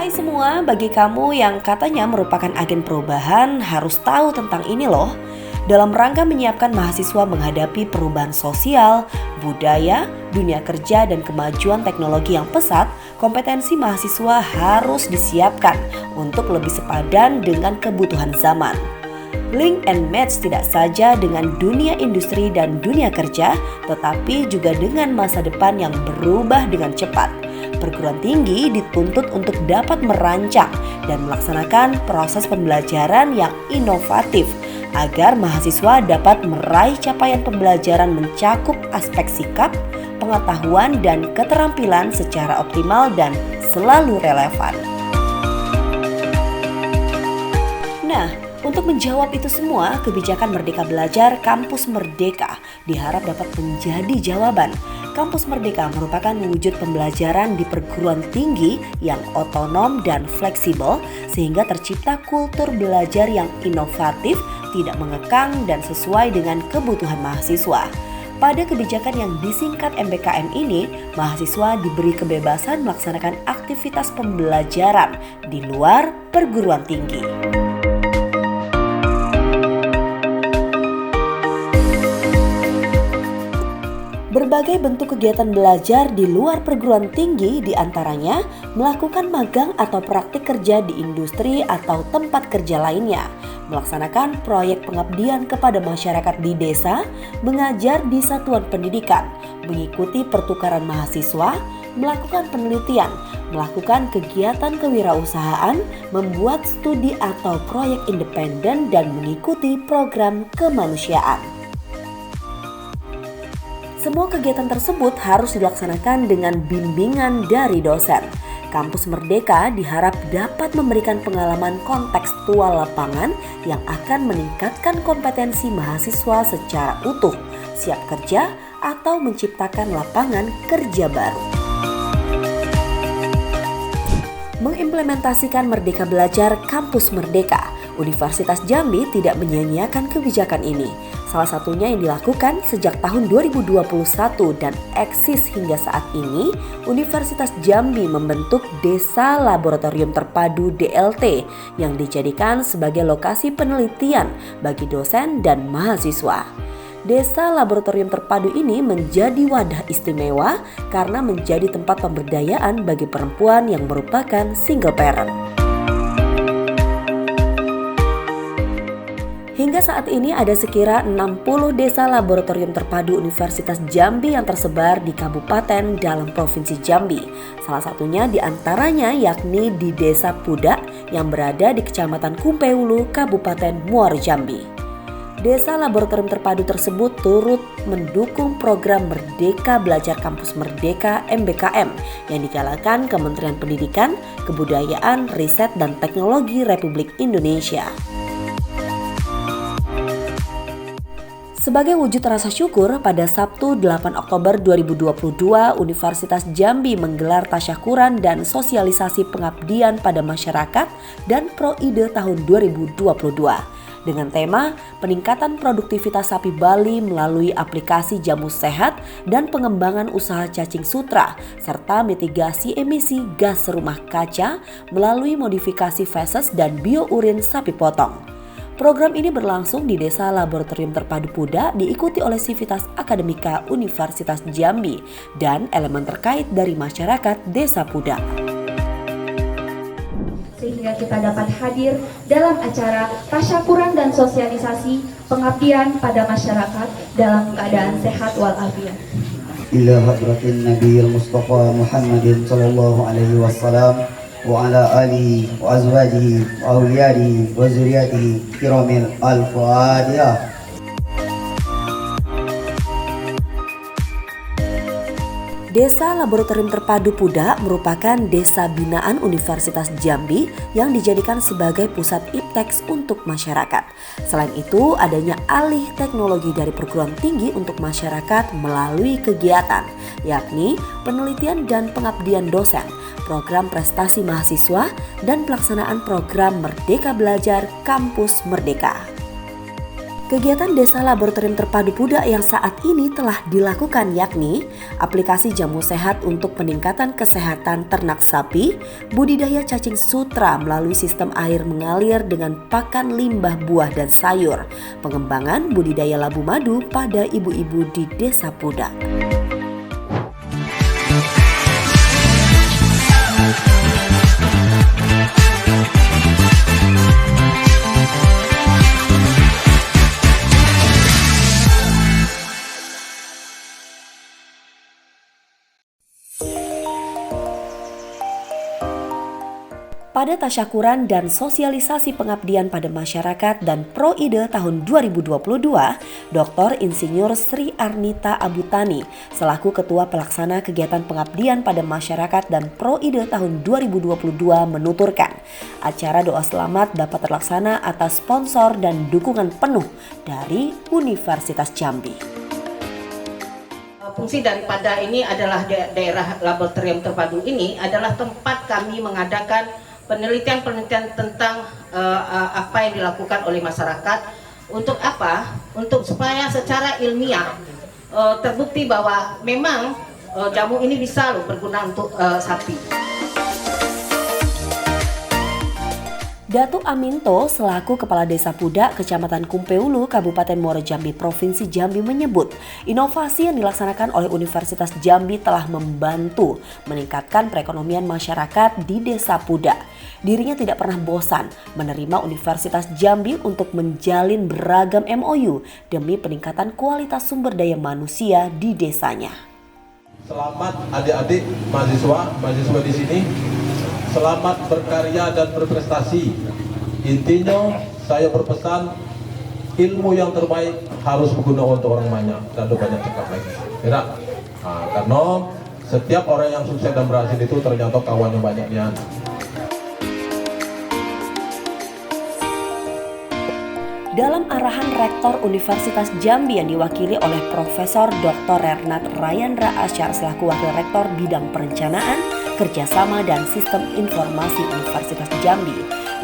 Hai semua, bagi kamu yang katanya merupakan agen perubahan harus tahu tentang ini loh. Dalam rangka menyiapkan mahasiswa menghadapi perubahan sosial, budaya, dunia kerja dan kemajuan teknologi yang pesat, kompetensi mahasiswa harus disiapkan untuk lebih sepadan dengan kebutuhan zaman. Link and match tidak saja dengan dunia industri dan dunia kerja, tetapi juga dengan masa depan yang berubah dengan cepat. Perguruan tinggi dituntut untuk dapat merancang dan melaksanakan proses pembelajaran yang inovatif agar mahasiswa dapat meraih capaian pembelajaran mencakup aspek sikap, pengetahuan, dan keterampilan secara optimal dan selalu relevan. Nah, untuk menjawab itu semua, kebijakan Merdeka Belajar Kampus Merdeka diharap dapat menjadi jawaban. Kampus Merdeka merupakan wujud pembelajaran di perguruan tinggi yang otonom dan fleksibel sehingga tercipta kultur belajar yang inovatif, tidak mengekang dan sesuai dengan kebutuhan mahasiswa. Pada kebijakan yang disingkat MBKM ini, mahasiswa diberi kebebasan melaksanakan aktivitas pembelajaran di luar perguruan tinggi. Berbagai bentuk kegiatan belajar di luar perguruan tinggi diantaranya melakukan magang atau praktik kerja di industri atau tempat kerja lainnya, melaksanakan proyek pengabdian kepada masyarakat di desa, mengajar di satuan pendidikan, mengikuti pertukaran mahasiswa, melakukan penelitian, melakukan kegiatan kewirausahaan, membuat studi atau proyek independen, dan mengikuti program kemanusiaan. Semua kegiatan tersebut harus dilaksanakan dengan bimbingan dari dosen. Kampus Merdeka diharap dapat memberikan pengalaman kontekstual lapangan yang akan meningkatkan kompetensi mahasiswa secara utuh, siap kerja, atau menciptakan lapangan kerja baru. Mengimplementasikan Merdeka Belajar Kampus Merdeka, Universitas Jambi tidak menyia-nyiakan kebijakan ini. Salah satunya yang dilakukan sejak tahun 2021 dan eksis hingga saat ini, Universitas Jambi membentuk Desa Laboratorium Terpadu DLT yang dijadikan sebagai lokasi penelitian bagi dosen dan mahasiswa. Desa Laboratorium Terpadu ini menjadi wadah istimewa karena menjadi tempat pemberdayaan bagi perempuan yang merupakan single parent. Hingga saat ini ada sekira 60 desa laboratorium terpadu Universitas Jambi yang tersebar di kabupaten dalam Provinsi Jambi. Salah satunya diantaranya yakni di Desa Pudak yang berada di Kecamatan Kumpeulu, Kabupaten Muaro Jambi. Desa laboratorium terpadu tersebut turut mendukung program Merdeka Belajar Kampus Merdeka MBKM yang digalakan Kementerian Pendidikan, Kebudayaan, Riset, dan Teknologi Republik Indonesia. Sebagai wujud rasa syukur, pada Sabtu 8 Oktober 2022, Universitas Jambi menggelar tasyakuran dan sosialisasi pengabdian pada masyarakat dan Pro-Ide tahun 2022 dengan tema peningkatan produktivitas sapi Bali melalui aplikasi jamu sehat dan pengembangan usaha cacing sutra serta mitigasi emisi gas rumah kaca melalui modifikasi feses dan biourin sapi potong. Program ini berlangsung di Desa Laboratorium Terpadu Pudak, diikuti oleh Sivitas Akademika Universitas Jambi dan elemen terkait dari masyarakat Desa Pudak. Sehingga kita dapat hadir dalam acara tasyakuran dan sosialisasi pengabdian pada masyarakat dalam keadaan sehat walafiat. Ila hadratin Nabiyil Mustafa Muhammadin sallallahu alaihi wasallam wa ala alihi wa azwajihi wa awliyadihi wa zuriyatihi kiramil al-Fatihah. Desa Laboratorium Terpadu Pudak merupakan desa binaan Universitas Jambi yang dijadikan sebagai pusat ipteks untuk masyarakat. Selain itu, adanya alih teknologi dari perguruan tinggi untuk masyarakat melalui kegiatan, yakni penelitian dan pengabdian dosen, program prestasi mahasiswa, dan pelaksanaan program Merdeka Belajar Kampus Merdeka. Kegiatan Desa Laboratorium Terpadu Pudak yang saat ini telah dilakukan yakni aplikasi jamu sehat untuk peningkatan kesehatan ternak sapi, budidaya cacing sutra melalui sistem air mengalir dengan pakan limbah buah dan sayur, pengembangan budidaya labu madu pada ibu-ibu di Desa Pudak. Pada tasyakuran dan sosialisasi pengabdian pada masyarakat dan Proide tahun 2022, Dr. Insinyur Sri Arnita Abutani selaku Ketua Pelaksana Kegiatan Pengabdian pada Masyarakat dan Proide tahun 2022 menuturkan, acara doa selamat dapat terlaksana atas sponsor dan dukungan penuh dari Universitas Jambi. Fungsi daripada ini adalah daerah laboratorium terpadu ini adalah tempat kami mengadakan penelitian-penelitian tentang apa yang dilakukan oleh masyarakat. Untuk apa? Untuk supaya secara ilmiah terbukti bahwa memang jamu ini bisa loh berguna untuk sapi. Datuk Aminto selaku Kepala Desa Pudak, Kecamatan Kumpeulu, Kabupaten Muaro Jambi, Provinsi Jambi menyebut inovasi yang dilaksanakan oleh Universitas Jambi telah membantu meningkatkan perekonomian masyarakat di Desa Pudak. Dirinya tidak pernah bosan menerima Universitas Jambi untuk menjalin beragam MOU demi peningkatan kualitas sumber daya manusia di desanya. Selamat adik-adik mahasiswa di sini. Selamat berkarya dan berprestasi. Intinya saya berpesan ilmu yang terbaik harus berguna untuk orang banyak dan banyak cakap lagi. Tidak? Karena setiap orang yang sukses dan berhasil itu ternyata kawannya banyaknya. Dalam arahan Rektor Universitas Jambi yang diwakili oleh Profesor Dr. Renat Rayandra Asyar selaku Wakil Rektor Bidang Perencanaan, Kerjasama dan Sistem Informasi Universitas Jambi,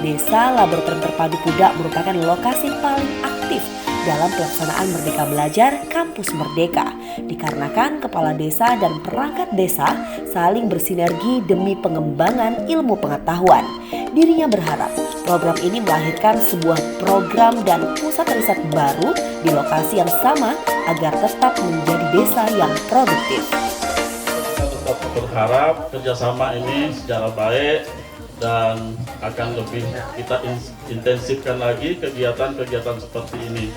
Desa Laboratorium Terpadu Pudak merupakan lokasi paling aktif dalam pelaksanaan Merdeka Belajar Kampus Merdeka, dikarenakan kepala desa dan perangkat desa saling bersinergi demi pengembangan ilmu pengetahuan. Dirinya berharap program ini melahirkan sebuah program dan pusat riset baru di lokasi yang sama agar tetap menjadi desa yang produktif. Kita tetap berharap kerjasama ini secara baik dan akan lebih kita intensifkan lagi kegiatan-kegiatan seperti ini.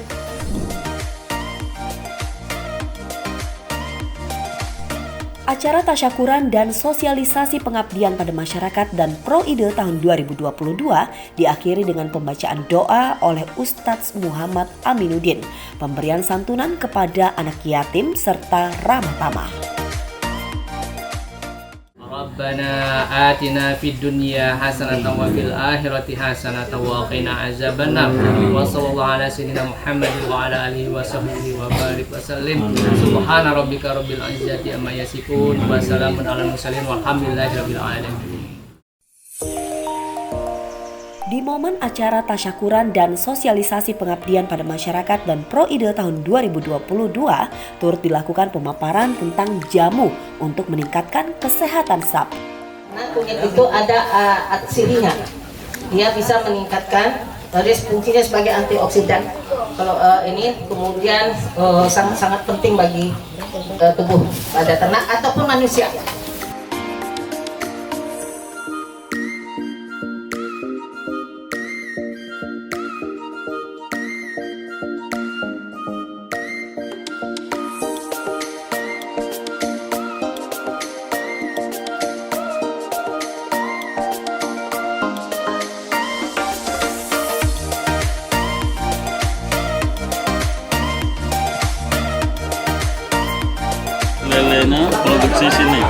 Acara tasyakuran dan sosialisasi pengabdian pada masyarakat dan Proide tahun 2022 diakhiri dengan pembacaan doa oleh Ustadz Muhammad Aminuddin, pemberian santunan kepada anak yatim serta ramah tamah. Rabbana atina fid dunya hasanatan wa fil akhirati hasanatan wa qina azabannar. Wa sallallahu ala sayyidina Muhammad wa ala alihi wa sahbihi wa barik wa sallim. Subhana rabbika rabbil izzati amma yasifun wa salamun alal mursalin walhamdulillahi rabbil alamin. Di momen acara tasyakuran dan sosialisasi pengabdian pada masyarakat dan Proide tahun 2022, turut dilakukan pemaparan tentang jamu untuk meningkatkan kesehatan sapi. Nah, kunyit itu ada cirinya, dia bisa meningkatkan fungsinya sebagai antioksidan. Kalau ini kemudian sangat-sangat penting bagi tubuh pada ternak ataupun manusia. Lelenya produksi sini.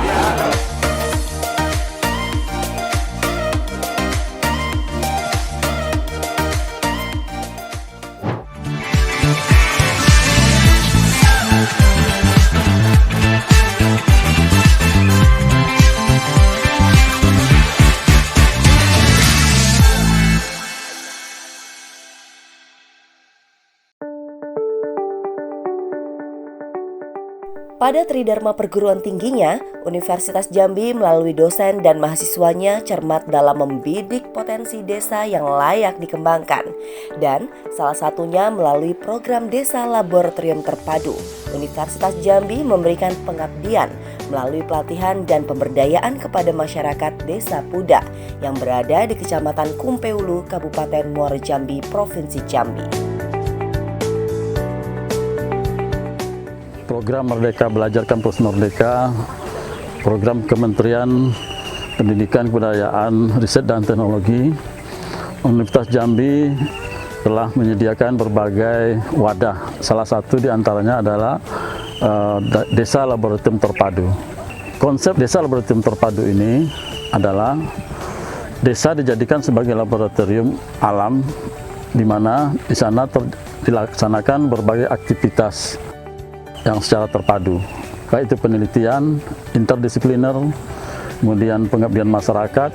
Pada Tridharma perguruan tingginya, Universitas Jambi melalui dosen dan mahasiswanya cermat dalam membidik potensi desa yang layak dikembangkan. Dan salah satunya melalui program Desa Laboratorium Terpadu. Universitas Jambi memberikan pengabdian melalui pelatihan dan pemberdayaan kepada masyarakat Desa Puda yang berada di Kecamatan Kumpeulu, Kabupaten Muaro Jambi, Provinsi Jambi. Program Merdeka Belajar Kampus Merdeka, program Kementerian Pendidikan, Kebudayaan, Riset dan Teknologi, Universitas Jambi telah menyediakan berbagai wadah. Salah satu di antaranya adalah Desa Laboratorium Terpadu. Konsep Desa Laboratorium Terpadu ini adalah desa dijadikan sebagai laboratorium alam, di mana di sana dilaksanakan berbagai aktivitas yang secara terpadu, baik itu penelitian interdisipliner, kemudian pengabdian masyarakat,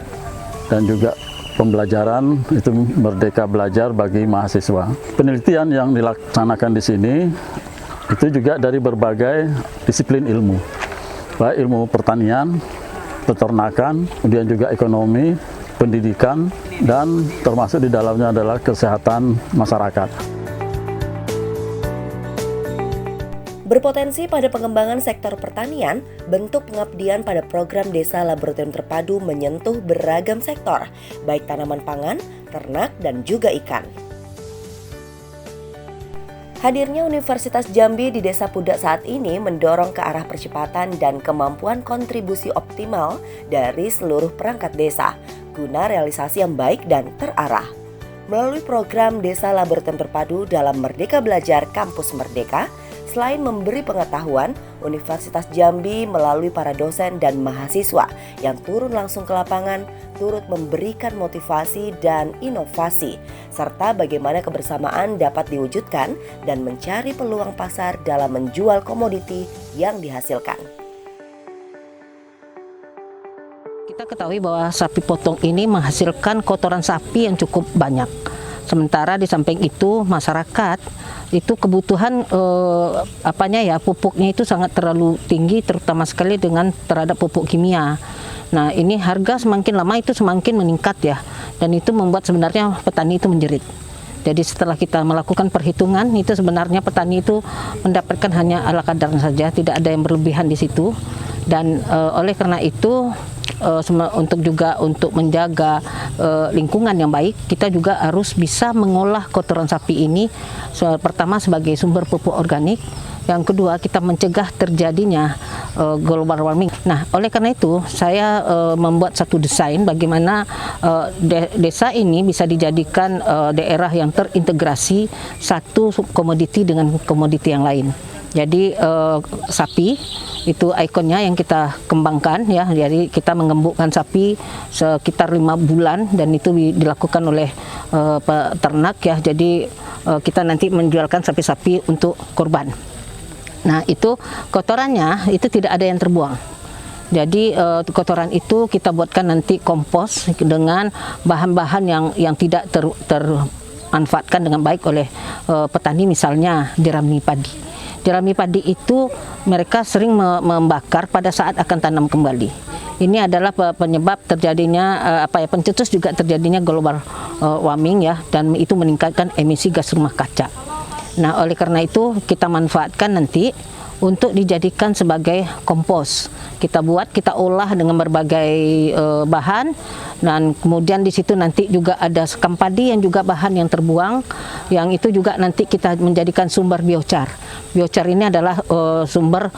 dan juga pembelajaran itu merdeka belajar bagi mahasiswa. Penelitian yang dilaksanakan di sini itu juga dari berbagai disiplin ilmu, baik ilmu pertanian, peternakan, kemudian juga ekonomi, pendidikan, dan termasuk di dalamnya adalah kesehatan masyarakat. Berpotensi pada pengembangan sektor pertanian, bentuk pengabdian pada program Desa Laboratorium Terpadu menyentuh beragam sektor, baik tanaman pangan, ternak, dan juga ikan. Hadirnya Universitas Jambi di Desa Puda saat ini mendorong ke arah percepatan dan kemampuan kontribusi optimal dari seluruh perangkat desa, guna realisasi yang baik dan terarah. Melalui program Desa Laboratorium Terpadu dalam Merdeka Belajar Kampus Merdeka, selain memberi pengetahuan, Universitas Jambi melalui para dosen dan mahasiswa yang turun langsung ke lapangan turut memberikan motivasi dan inovasi, serta bagaimana kebersamaan dapat diwujudkan dan mencari peluang pasar dalam menjual komoditi yang dihasilkan. Kita ketahui bahwa sapi potong ini menghasilkan kotoran sapi yang cukup banyak. Sementara di samping itu masyarakat itu kebutuhan pupuknya itu sangat terlalu tinggi, terutama sekali terhadap pupuk kimia. Nah, ini harga semakin lama itu semakin meningkat ya, dan itu membuat sebenarnya petani itu menjerit. Jadi setelah kita melakukan perhitungan, itu sebenarnya petani itu mendapatkan hanya ala kadarnya saja, tidak ada yang berlebihan di situ. Dan oleh karena itu untuk menjaga lingkungan yang baik, kita juga harus bisa mengolah kotoran sapi ini pertama sebagai sumber pupuk organik, yang kedua kita mencegah terjadinya global warming. Nah, oleh karena itu saya membuat satu desain bagaimana desa ini bisa dijadikan daerah yang terintegrasi satu komoditi dengan komoditi yang lain. Jadi sapi itu ikonnya yang kita kembangkan ya. Jadi kita mengembukkan sapi sekitar 5 bulan dan itu dilakukan oleh peternak ya. Jadi kita nanti menjualkan sapi-sapi untuk kurban. Nah, itu kotorannya itu tidak ada yang terbuang. Jadi kotoran itu kita buatkan nanti kompos dengan bahan-bahan yang tidak termanfaatkan dengan baik oleh petani, misalnya jerami padi. Jerami padi itu mereka sering membakar pada saat akan tanam kembali. Ini adalah penyebab terjadinya pencetus juga terjadinya global warming ya, dan itu meningkatkan emisi gas rumah kaca. Nah, oleh karena itu kita manfaatkan nanti untuk dijadikan sebagai kompos. Kita olah dengan berbagai bahan, dan kemudian di situ nanti juga ada sekam padi yang juga bahan yang terbuang, yang itu juga nanti kita menjadikan sumber biochar. Biochar ini adalah sumber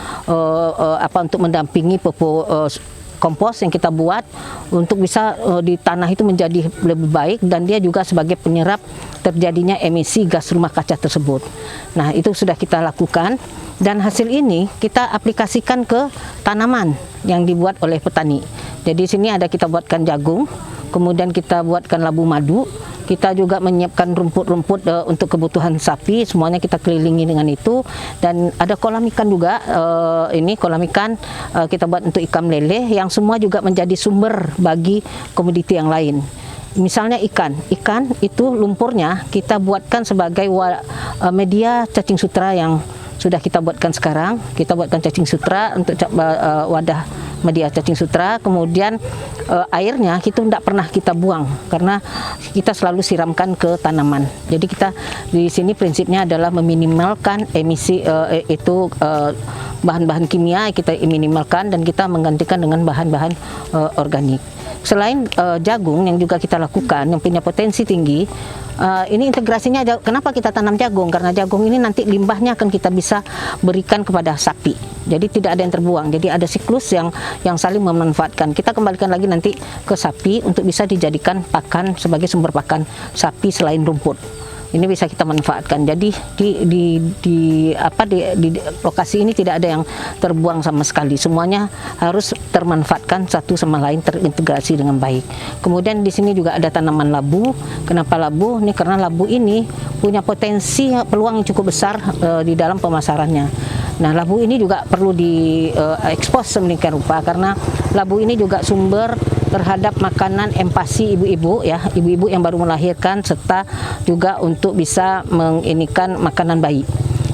untuk mendampingi pupuk kompos yang kita buat untuk bisa di tanah itu menjadi lebih baik, dan dia juga sebagai penyerap terjadinya emisi gas rumah kaca tersebut. Nah, itu sudah kita lakukan dan hasil ini kita aplikasikan ke tanaman yang dibuat oleh petani. Jadi sini kita buatkan jagung, kemudian kita buatkan labu madu, kita juga menyiapkan rumput-rumput untuk kebutuhan sapi, semuanya kita kelilingi dengan itu, dan ada kolam ikan juga. Ini kolam ikan kita buat untuk ikan lele, yang semua juga menjadi sumber bagi komoditi yang lain. Misalnya ikan itu lumpurnya kita buatkan sebagai media cacing sutra yang sudah kita buatkan sekarang. Kita buatkan cacing sutra untuk wadah media cacing sutra. Kemudian airnya kita tidak pernah kita buang karena kita selalu siramkan ke tanaman. Jadi kita di sini prinsipnya adalah meminimalkan emisi bahan-bahan kimia, kita minimalkan dan kita menggantikan dengan bahan-bahan organik. Selain jagung yang juga kita lakukan yang punya potensi tinggi, ini integrasinya, kenapa kita tanam jagung? Karena jagung ini nanti limbahnya akan kita bisa berikan kepada sapi. Jadi tidak ada yang terbuang. Jadi ada siklus yang saling memanfaatkan. Kita kembalikan lagi nanti ke sapi untuk bisa dijadikan pakan sebagai sumber pakan sapi selain rumput. Ini bisa kita manfaatkan. Jadi di lokasi ini tidak ada yang terbuang sama sekali. Semuanya harus termanfaatkan satu sama lain, terintegrasi dengan baik. Kemudian di sini juga ada tanaman labu. Kenapa labu? Ini karena labu ini punya potensi peluang yang cukup besar di dalam pemasarannya. Nah, labu ini juga perlu diekspos sedemikian rupa karena labu ini juga sumber terhadap makanan empasi ibu-ibu ya, ibu-ibu yang baru melahirkan serta juga untuk bisa menginikan makanan bayi.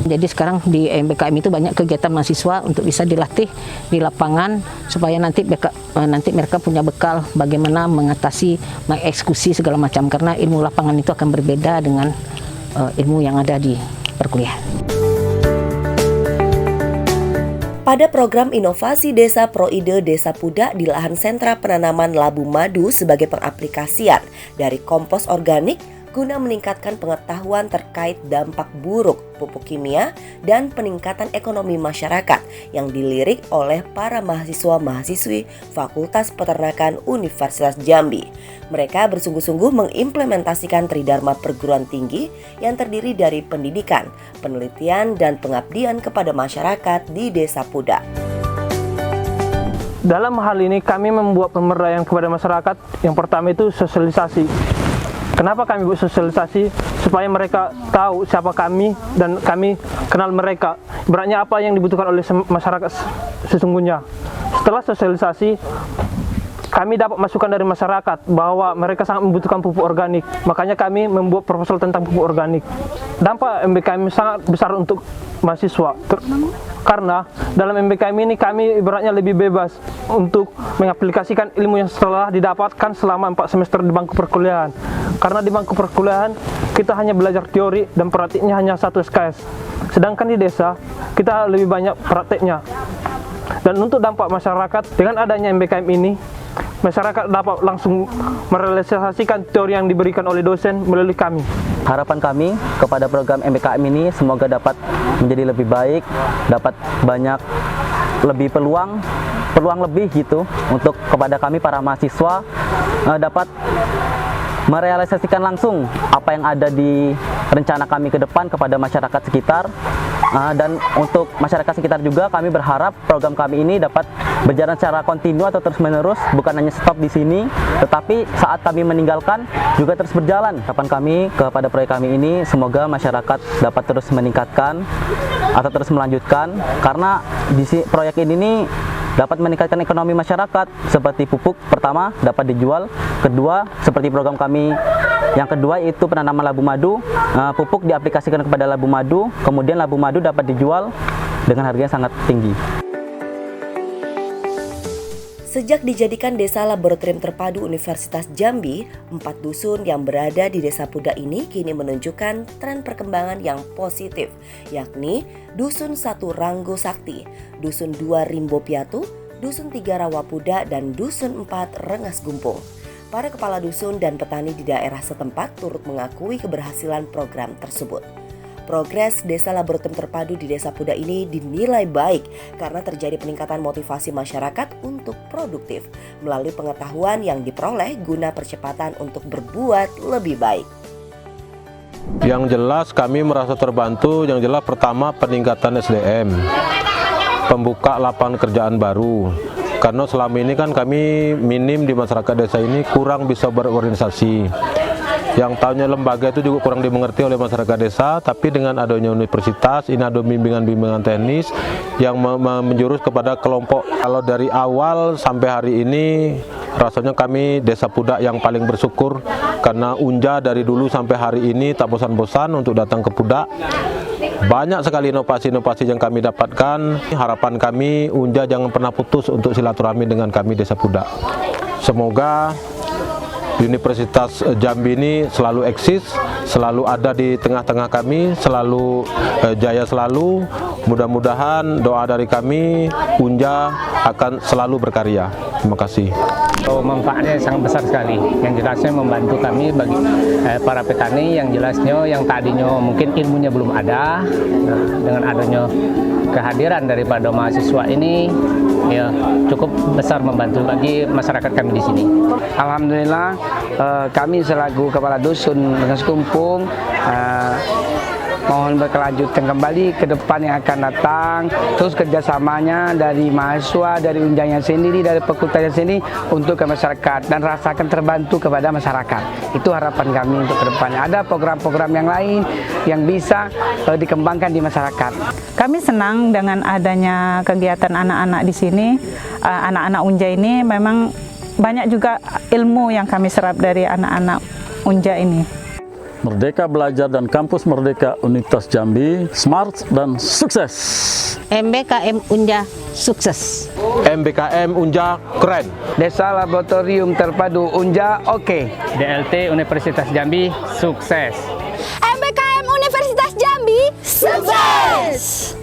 Jadi sekarang di MBKM itu banyak kegiatan mahasiswa untuk bisa dilatih di lapangan supaya nanti mereka punya bekal bagaimana mengatasi, mengeksekusi segala macam karena ilmu lapangan itu akan berbeda dengan ilmu yang ada di perkuliahan. Pada program inovasi Desa Proide Desa Pudak di lahan sentra penanaman labu madu sebagai pengaplikasian dari kompos organik guna meningkatkan pengetahuan terkait dampak buruk pupuk kimia dan peningkatan ekonomi masyarakat yang dilirik oleh para mahasiswa-mahasiswi Fakultas Peternakan Universitas Jambi. Mereka bersungguh-sungguh mengimplementasikan Tridharma Perguruan Tinggi yang terdiri dari pendidikan, penelitian, dan pengabdian kepada masyarakat di Desa Pudak. Dalam hal ini kami membuat pemberdayaan kepada masyarakat. Yang pertama itu sosialisasi. Kenapa kami buat sosialisasi? Supaya mereka tahu siapa kami dan kami kenal mereka. Beratnya apa yang dibutuhkan oleh masyarakat sesungguhnya. Setelah sosialisasi, kami dapat masukan dari masyarakat bahwa mereka sangat membutuhkan pupuk organik. Makanya kami membuat proposal tentang pupuk organik. Dampak MBKM sangat besar untuk mahasiswa. Karena dalam MBKM ini kami ibaratnya lebih bebas untuk mengaplikasikan ilmu yang setelah didapatkan selama 4 semester di bangku perkuliahan. Karena di bangku perkuliahan kita hanya belajar teori dan praktiknya hanya 1 SKS. Sedangkan di desa kita lebih banyak prakteknya. Dan untuk dampak masyarakat dengan adanya MBKM ini, masyarakat dapat langsung merealisasikan teori yang diberikan oleh dosen melalui kami. Harapan kami kepada program MBKM ini semoga dapat menjadi lebih baik, dapat banyak lebih peluang lebih gitu untuk kepada kami para mahasiswa dapat merealisasikan langsung apa yang ada di rencana kami ke depan kepada masyarakat sekitar. Dan untuk masyarakat sekitar juga kami berharap program kami ini dapat berjalan secara kontinu atau terus menerus, bukan hanya stop di sini, tetapi saat kami meninggalkan juga terus berjalan. Harapan kami kepada proyek kami ini semoga masyarakat dapat terus meningkatkan atau terus melanjutkan, karena di proyek ini dapat meningkatkan ekonomi masyarakat seperti pupuk pertama dapat dijual, kedua seperti program kami yang kedua yaitu penanaman labu madu, pupuk diaplikasikan kepada labu madu, kemudian labu madu dapat dijual dengan harga yang sangat tinggi. Sejak dijadikan desa laboratorium terpadu Universitas Jambi, 4 dusun yang berada di Desa Pudak ini kini menunjukkan tren perkembangan yang positif, yakni Dusun 1 Ranggo Sakti, Dusun 2 Rimbo Piatu, Dusun 3 Rawa Pudak, dan Dusun 4 Rengas Gumpung. Para kepala dusun dan petani di daerah setempat turut mengakui keberhasilan program tersebut. Progres Desa Laboratorium Terpadu di Desa Pudak ini dinilai baik karena terjadi peningkatan motivasi masyarakat untuk produktif melalui pengetahuan yang diperoleh guna percepatan untuk berbuat lebih baik. Yang jelas kami merasa terbantu, yang jelas pertama peningkatan SDM, pembuka lapangan kerjaan baru. Karena selama ini kan kami minim di masyarakat desa ini kurang bisa berorganisasi. Yang tahunya lembaga itu juga kurang dimengerti oleh masyarakat desa, tapi dengan adanya universitas, ini ada bimbingan-bimbingan teknis yang menjurus kepada kelompok. Kalau dari awal sampai hari ini, rasanya kami Desa Pudak yang paling bersyukur, karena Unja dari dulu sampai hari ini tak bosan-bosan untuk datang ke Pudak. Banyak sekali inovasi-inovasi yang kami dapatkan. Harapan kami Unja jangan pernah putus untuk silaturahmi dengan kami Desa Pudak. Semoga Universitas Jambi ini selalu eksis, selalu ada di tengah-tengah kami, selalu jaya selalu. Mudah-mudahan doa dari kami, Unja akan selalu berkarya. Terima kasih. Manfaatnya sangat besar sekali. Yang jelasnya membantu kami bagi para petani yang jelasnya yang tadinya mungkin ilmunya belum ada. Nah, dengan adanya kehadiran daripada mahasiswa ini ya cukup besar membantu bagi masyarakat kami di sini. Alhamdulillah kami selaku kepala dusun Rengas Kumpung mohon berkelanjutan kembali ke depan yang akan datang, terus kerjasamanya dari mahasiswa, dari Unjanya sendiri, dari fakultasnya sendiri untuk ke masyarakat dan rasakan terbantu kepada masyarakat. Itu harapan kami untuk ke depannya. Ada program-program yang lain yang bisa dikembangkan di masyarakat. Kami senang dengan adanya kegiatan anak-anak di sini. Anak-anak Unja ini memang banyak juga ilmu yang kami serap dari anak-anak Unja ini. Merdeka Belajar dan Kampus Merdeka Universitas Jambi, smart dan sukses. MBKM Unja sukses. MBKM Unja keren. Desa Laboratorium Terpadu Unja oke. DLT Universitas Jambi sukses. MBKM Universitas Jambi sukses.